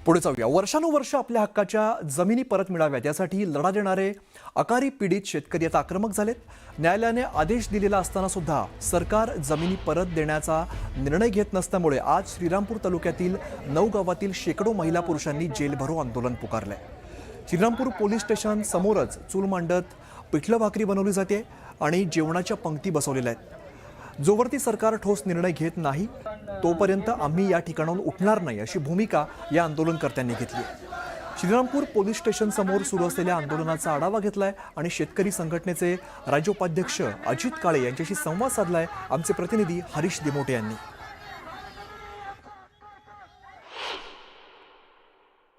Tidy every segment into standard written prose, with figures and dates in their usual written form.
पुढे जाऊया। वर्षानुवर्ष आपल्या हक्काच्या जमिनी परत मिळाव्यात यासाठी लढा देणारे अकाली पीडित शेतकरी आता आक्रमक झालेत। न्यायालयाने आदेश दिलेला असताना सुद्धा सरकार जमिनी परत देण्याचा निर्णय घेत नसल्यामुळे आज श्रीरामपूर तालुक्यातील 9 गावातील शेकडो महिला पुरुषांनी जेलभरो आंदोलन पुकारलंय। श्रीरामपूर पोलीस स्टेशन समोरच चूल मांडत पिठलं भाकरी बनवली जाते आणि जेवणाच्या पंक्ती बसवलेल्या आहेत। जोवरती सरकार ठोस निर्णय घेत नाही तोपर्यंत आम्ही या ठिकाणाहून उठणार नाही अशी भूमिका या आंदोलनकर्त्यांनी घेतली आहे। श्रीरामपूर पोलीस स्टेशन समोर सुरू असलेल्या आंदोलनाचा आढावा घेतलाय आणि शेतकरी संघटनेचे राज्योपाध्यक्ष अजित काळे यांच्याशी संवाद साधलाय आमचे प्रतिनिधी हरीश दिमोटे यांनी।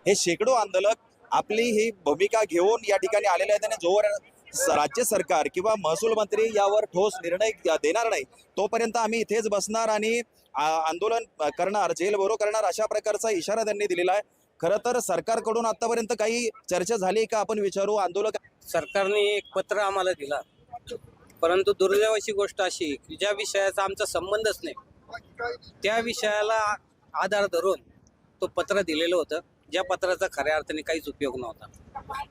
हे शेकडो आंदोलक आपली ही भूमिका घेऊन या ठिकाणी आलेले आहेत आणि जोवर राज्य सरकार किंवा महसूल मंत्री यावर ठोस निर्णय देणार नाही तोपर्यंत आम्ही इथेच बसणार आणि आंदोलन करणार, जेल भरो करणार अशा प्रकारचा इशारा त्यांनी दिलेला आहे। खरं तर सरकारकडून आतापर्यंत काही चर्चा झाली का आपण विचारू। आंदोलक सरकारने एक पत्र आम्हाला दिला, परंतु दुर्दैवाची गोष्ट अशी की ज्या विषयाचा आमचा संबंधच नाही त्या विषयाला आधार धरून तो पत्र दिलेलं होतं, ज्या पत्राचा खऱ्या अर्थाने काहीच उपयोग नव्हता।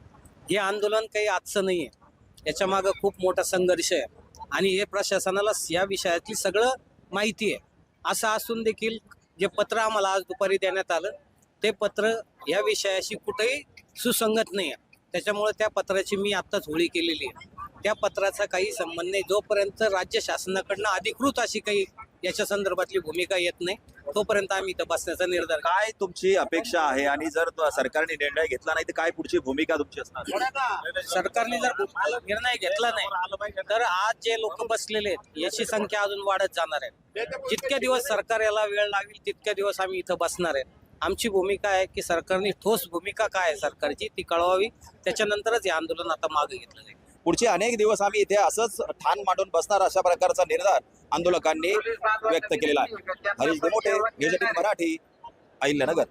हे आंदोलन काही आजचं नाही आहे, याच्या मागे खूप मोठा संघर्ष आहे आणि हे प्रशासनाला या विषयातली सगळं माहिती आहे। असं असून देखील जे पत्र आम्हाला आज दुपारी देण्यात आलं ते पत्र या विषयाशी कुठेही सुसंगत नाही आहे। त्याच्यामुळे त्या पत्राची मी आत्ताच होळी केलेली आहे। त्या पत्राचा काही संबंध नाही। जोपर्यंत राज्य शासनाकडनं अधिकृत अशी काही याच्या संदर्भातली भूमिका येत नाही तोपर्यंत आम्ही इथं बसण्याचा निर्धार। काय तुमची अपेक्षा आहे आणि जर सरकारने निर्णय घेतला नाही तर काय पुढची भूमिका तुमची असणार? सरकारने जर निर्णय घेतला नाही तर आज जे लोक बसलेले आहेत याची संख्या अजून वाढत जाणार आहे। जितके दिवस सरकार याला वेळ लागेल तितके दिवस आम्ही इथं बसणार आहे। आमची भूमिका आहे की सरकारने ठोस भूमिका काय आहे सरकारची ती कळवावी, त्याच्यानंतरच हे आंदोलन आता मागे घेतलं जाईल। पुढचे अनेक दिवस आम्ही इथे असंच ठाण मांडून बसणार अशा प्रकारचा निर्धार आंदोलकांनी व्यक्त केलेला आहे। हरीश दिमोटे, न्यूज 18 मराठी, अहिल्यानगर।